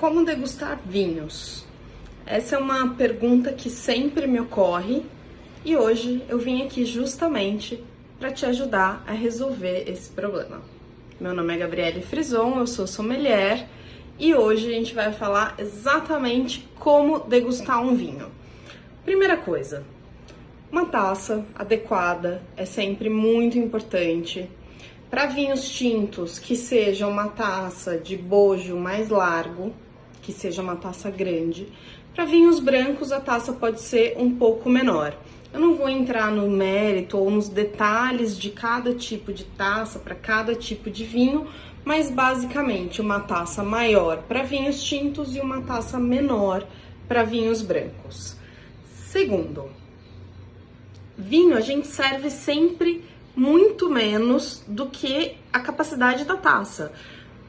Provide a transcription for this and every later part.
Como degustar vinhos? Essa é uma pergunta que sempre me ocorre e hoje eu vim aqui justamente para te ajudar a resolver esse problema. Meu nome é Gabriele Frison, eu sou sommelier e hoje a gente vai falar exatamente como degustar um vinho. Primeira coisa, uma taça adequada é sempre muito importante. Para vinhos tintos, que seja uma taça de bojo mais largo, que seja uma taça grande. Para vinhos brancos, a taça pode ser um pouco menor. Eu não vou entrar no mérito ou nos detalhes de cada tipo de taça para cada tipo de vinho, mas basicamente uma taça maior para vinhos tintos e uma taça menor para vinhos brancos. Segundo, vinho a gente serve sempre muito menos do que a capacidade da taça.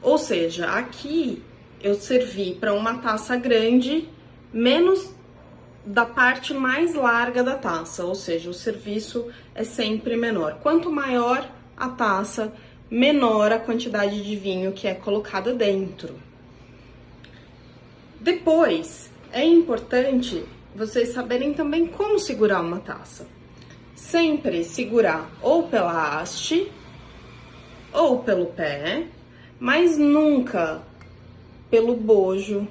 Ou seja, aqui eu servi para uma taça grande menos da parte mais larga da taça, ou seja, o serviço é sempre menor. Quanto maior a taça, menor a quantidade de vinho que é colocada dentro. Depois, é importante vocês saberem também como segurar uma taça. Sempre segurar ou pela haste ou pelo pé, mas nunca pelo bojo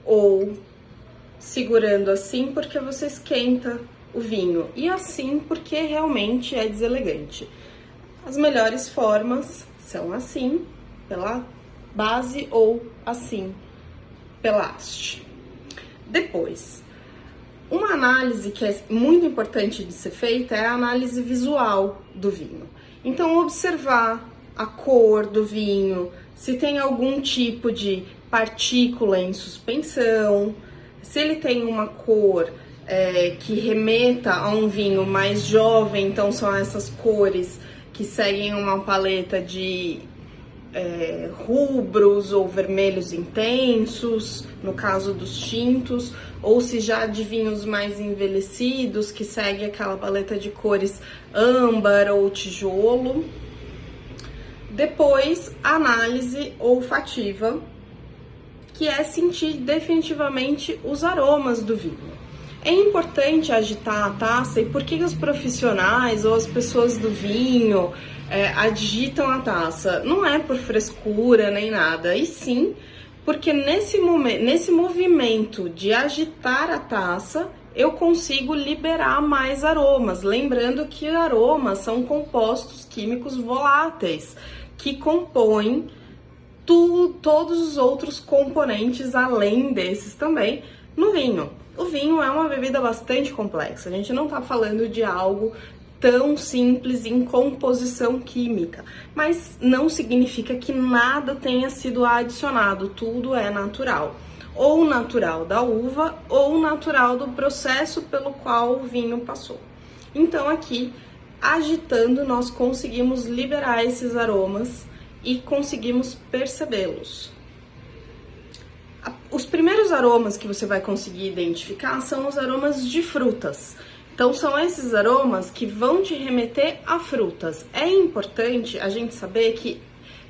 ou segurando assim porque você esquenta o vinho e assim porque realmente é deselegante. As melhores formas são assim, pela base ou assim, pela haste. Depois, uma análise que é muito importante de ser feita é a análise visual do vinho. Então, observar a cor do vinho, se tem algum tipo de partícula em suspensão, se ele tem uma cor que remeta a um vinho mais jovem, então são essas cores que seguem uma paleta de rubros ou vermelhos intensos, no caso dos tintos, ou se já de vinhos mais envelhecidos, que segue aquela paleta de cores âmbar ou tijolo. Depois, a análise olfativa, que é sentir definitivamente os aromas do vinho. É importante agitar a taça, e por que os profissionais ou as pessoas do vinho agitam a taça? Não é por frescura nem nada, e sim porque nesse movimento de agitar a taça, eu consigo liberar mais aromas. Lembrando que aromas são compostos químicos voláteis, que compõem todos os outros componentes, além desses também, no vinho. O vinho é uma bebida bastante complexa, a gente não tá falando de algo tão simples em composição química, mas não significa que nada tenha sido adicionado, tudo é natural. Ou natural da uva, ou natural do processo pelo qual o vinho passou. Então aqui, agitando, nós conseguimos liberar esses aromas e conseguimos percebê-los. Os primeiros aromas que você vai conseguir identificar são os aromas de frutas. Então, são esses aromas que vão te remeter a frutas. É importante a gente saber que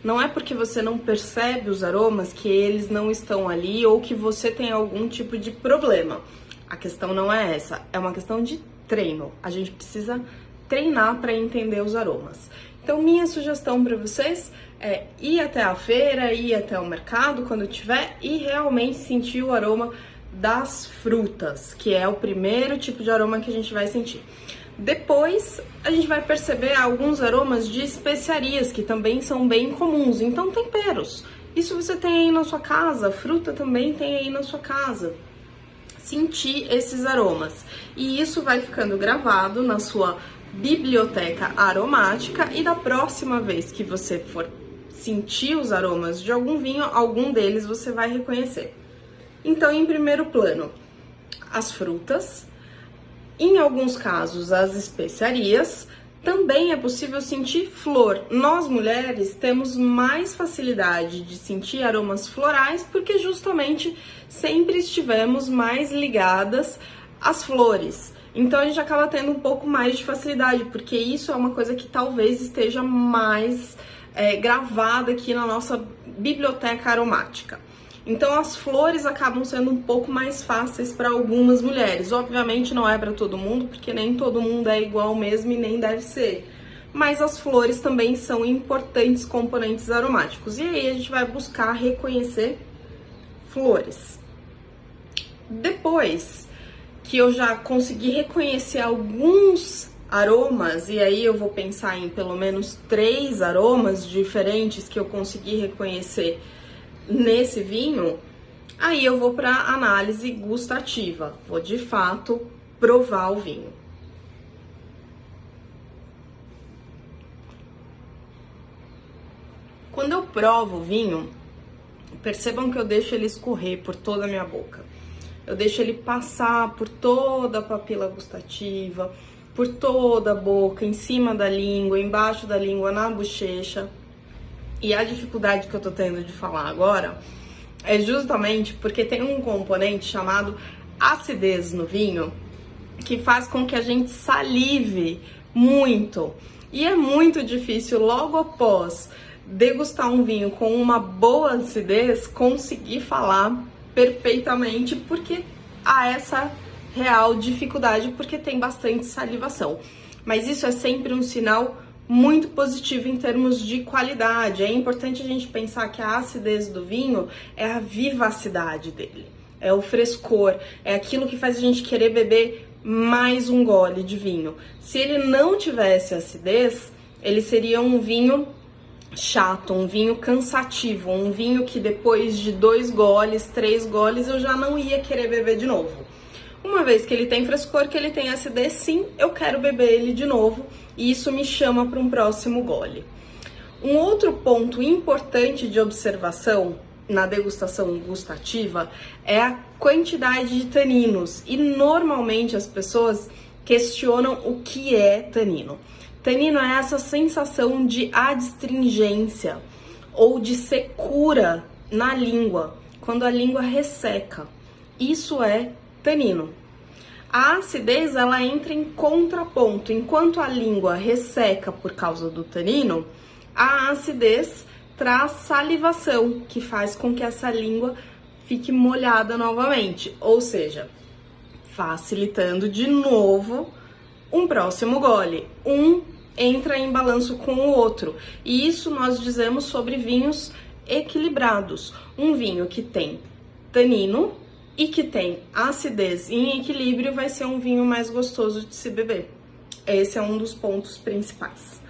não é porque você não percebe os aromas que eles não estão ali ou que você tem algum tipo de problema. A questão não é essa, é uma questão de treino. A gente precisa treinar para entender os aromas. Então, minha sugestão para vocês é ir até a feira, ir até o mercado quando tiver e realmente sentir o aroma das frutas, que é o primeiro tipo de aroma que a gente vai sentir. Depois, a gente vai perceber alguns aromas de especiarias, que também são bem comuns. Então, temperos. Isso você tem aí na sua casa, fruta também tem aí na sua casa. Sentir esses aromas. E isso vai ficando gravado na sua biblioteca aromática e da próxima vez que você for sentir os aromas de algum vinho, algum deles você vai reconhecer. Então, em primeiro plano, as frutas, em alguns casos as especiarias, também é possível sentir flor. Nós mulheres temos mais facilidade de sentir aromas florais porque justamente sempre estivemos mais ligadas às flores. Então a gente acaba tendo um pouco mais de facilidade, porque isso é uma coisa que talvez esteja mais gravada aqui na nossa biblioteca aromática. Então as flores acabam sendo um pouco mais fáceis para algumas mulheres. Obviamente não é para todo mundo, porque nem todo mundo é igual mesmo e nem deve ser. Mas as flores também são importantes componentes aromáticos. E aí a gente vai buscar reconhecer flores. Depois que eu já consegui reconhecer alguns aromas, e aí eu vou pensar em pelo menos 3 aromas diferentes que eu consegui reconhecer nesse vinho, aí eu vou para análise gustativa. Vou de fato provar o vinho. Quando eu provo o vinho, percebam que eu deixo ele escorrer por toda a minha boca. Eu deixo ele passar por toda a papila gustativa, por toda a boca, em cima da língua, embaixo da língua, na bochecha. E a dificuldade que eu tô tendo de falar agora é justamente porque tem um componente chamado acidez no vinho, que faz com que a gente salive muito. E é muito difícil, logo após degustar um vinho com uma boa acidez, conseguir falar perfeitamente, porque há essa real dificuldade, porque tem bastante salivação. Mas isso é sempre um sinal muito positivo em termos de qualidade. É importante a gente pensar que a acidez do vinho é a vivacidade dele, é o frescor, é aquilo que faz a gente querer beber mais um gole de vinho. Se ele não tivesse acidez, ele seria um vinho chato, um vinho cansativo, um vinho que depois de 2 goles, 3 goles, eu já não ia querer beber de novo. Uma vez que ele tem frescor, que ele tem acidez, sim, eu quero beber ele de novo e isso me chama para um próximo gole. Um outro ponto importante de observação na degustação gustativa é a quantidade de taninos, e normalmente as pessoas questionam o que é tanino. Tanino é essa sensação de adstringência ou de secura na língua, quando a língua resseca. Isso é tanino. A acidez, ela entra em contraponto. Enquanto a língua resseca por causa do tanino, a acidez traz salivação, que faz com que essa língua fique molhada novamente, ou seja, facilitando de novo um próximo gole. Um entra em balanço com o outro. E isso nós dizemos sobre vinhos equilibrados. Um vinho que tem tanino e que tem acidez em equilíbrio vai ser um vinho mais gostoso de se beber. Esse é um dos pontos principais.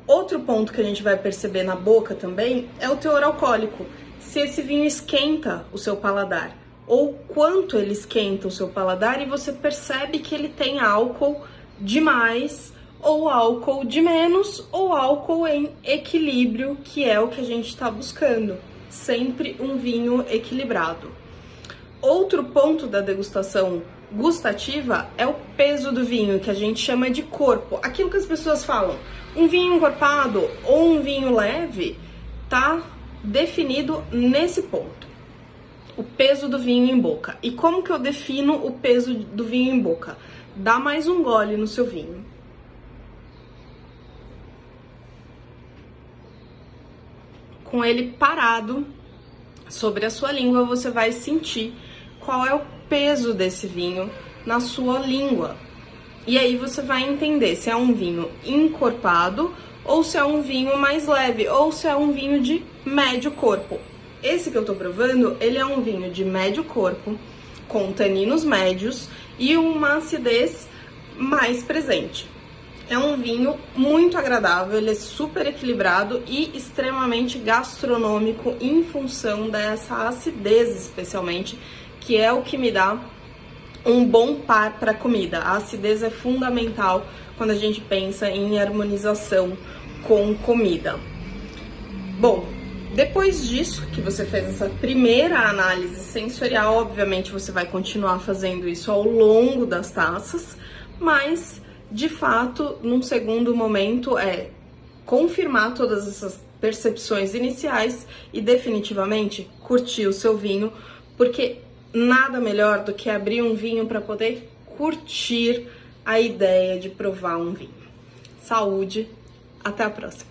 Outro ponto que a gente vai perceber na boca também é o teor alcoólico. Se esse vinho esquenta o seu paladar, ou quanto ele esquenta o seu paladar, e você percebe que ele tem álcool demais, ou álcool de menos, ou álcool em equilíbrio, que é o que a gente está buscando. Sempre um vinho equilibrado. Outro ponto da degustação gustativa é o peso do vinho, que a gente chama de corpo. Aquilo que as pessoas falam, um vinho encorpado ou um vinho leve, tá definido nesse ponto. O peso do vinho em boca. E como que eu defino o peso do vinho em boca? Dá mais um gole no seu vinho. Com ele parado sobre a sua língua, você vai sentir qual é o peso desse vinho na sua língua. E aí você vai entender se é um vinho encorpado ou se é um vinho mais leve, ou se é um vinho de médio corpo. Esse que eu tô provando, ele é um vinho de médio corpo, com taninos médios e uma acidez mais presente. É um vinho muito agradável, ele é super equilibrado e extremamente gastronômico em função dessa acidez, especialmente, que é o que me dá um bom par para a comida. A acidez é fundamental quando a gente pensa em harmonização com comida. Bom, depois disso, que você fez essa primeira análise sensorial, obviamente você vai continuar fazendo isso ao longo das taças, mas de fato, num segundo momento, é confirmar todas essas percepções iniciais e definitivamente curtir o seu vinho, porque nada melhor do que abrir um vinho para poder curtir a ideia de provar um vinho. Saúde, até a próxima!